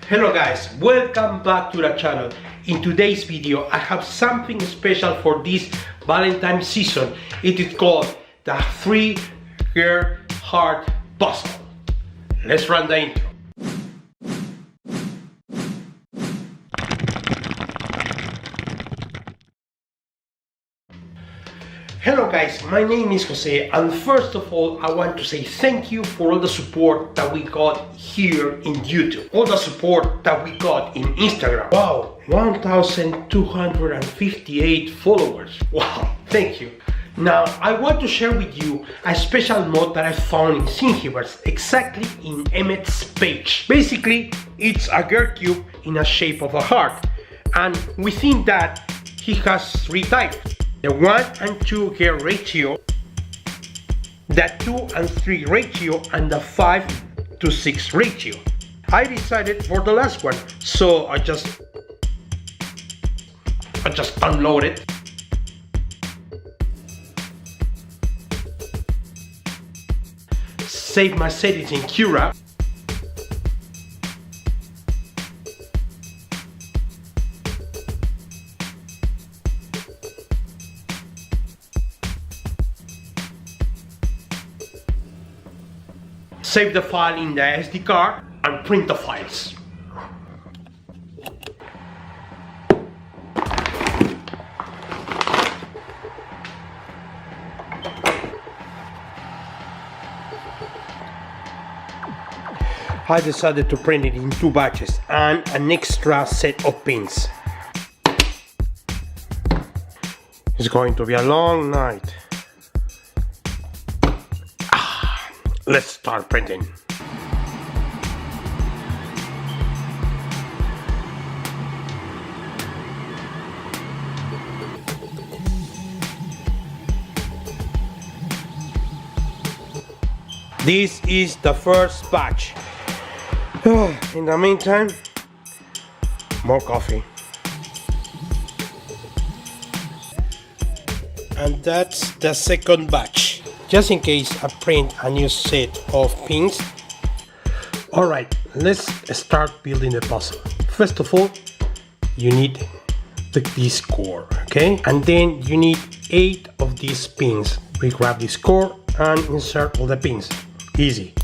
Hello guys, welcome back to the channel. In today's video I have something special for this Valentine season. It is called the 3-year heart puzzle. Let's run the intro. Hello guys, my name is Jose, and first of all I want to say thank you for all the support that we got here in YouTube, all the support that we got in Instagram. Wow, 1,258 followers. Wow, thank you. Now I want to share with you a special mod that I found in thingiverse, exactly in Emmett's page. Basically it's a gear cube in a shape of a heart, and within that he has 3 types: the 1 and 2 gear ratio, the 2 and 3 ratio, and the 5 to 6 ratio. I decided for the last one, so I just unload it. Save my settings in Cura. Save the file in the SD card and print the files. I decided to print it in 2 batches and an extra set of pins. It's going to be a long night. Let's start printing. This is the first batch. In the meantime, more coffee. And that's the second batch, just in case I print a new set of pins. Alright, let's start building the puzzle. First of all, you need this core, okay? And then you need 8 of these pins. We grab this core and insert all the pins. Easy.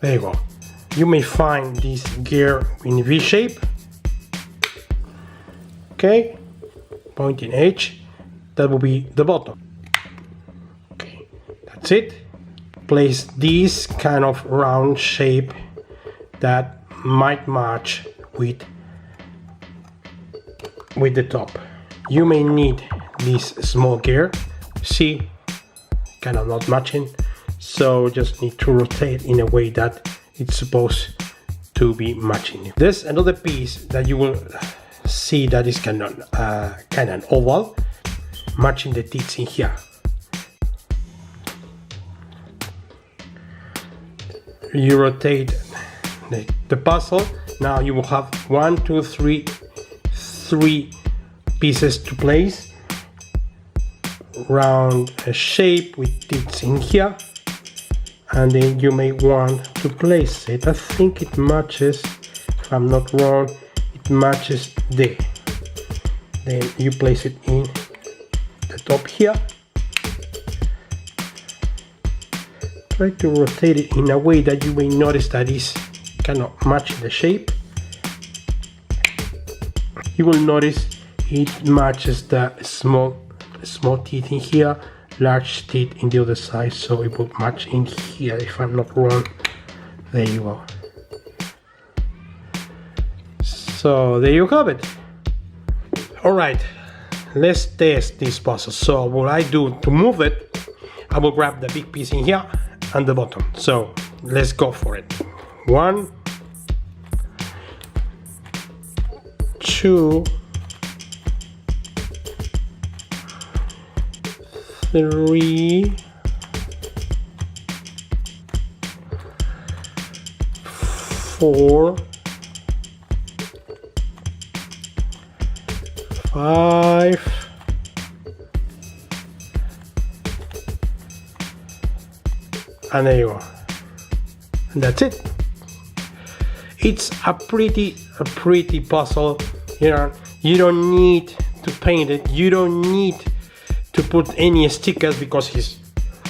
There you go. You may find this gear in V shape. Okay, pointing edge, that will be the bottom. Okay, that's it. Place this kind of round shape that might match with the top. You may need this small gear. See, kind of not matching, so just need to rotate in a way that it's supposed to be matching. There's another piece that you will see that is kind of oval, matching the teeth in here. You rotate the puzzle. Now you will have 1, 2, 3 pieces to place. Round a shape with teeth in here, and then you may want to place it. I think it matches, if I'm not wrong, it matches there. Then you place it in the top here. Try to rotate it in a way that you may notice that it's kind of matching the shape. You will notice it matches the small teeth in here, large teeth in the other side, so it will match in here, if I'm not wrong. There you go. So there you have it. Alright, let's test this puzzle. So what I do to move it, I will grab the big piece in here and the bottom. So let's go for it. 1, 2, 3, 4, 5, And there you go. And that's it. It's a pretty puzzle. You know, you don't need to paint it. You don't need to put any stickers because it's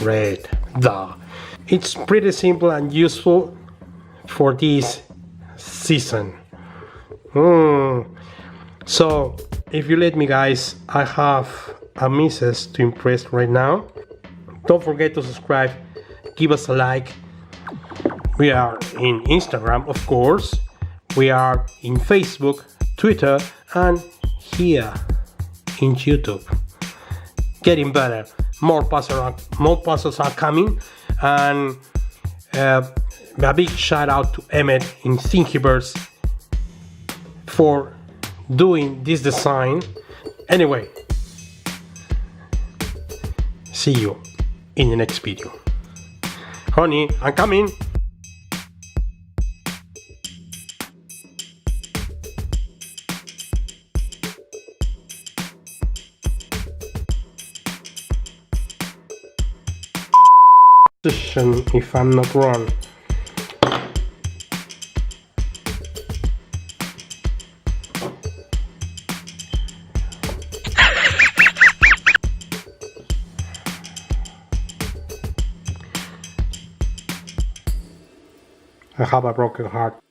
red. Duh. It's pretty simple and useful for this season. So if you let me, guys, I have a missus to impress right now. Don't forget to subscribe, give us a like. We are in Instagram, of course. We are in Facebook, Twitter, and here in YouTube. Getting better. More puzzles are coming. And a big shout out to Emett in Thingiverse for doing this design. Anyway, see you in the next video. Honey, I'm coming. If I'm not wrong. I have a broken heart.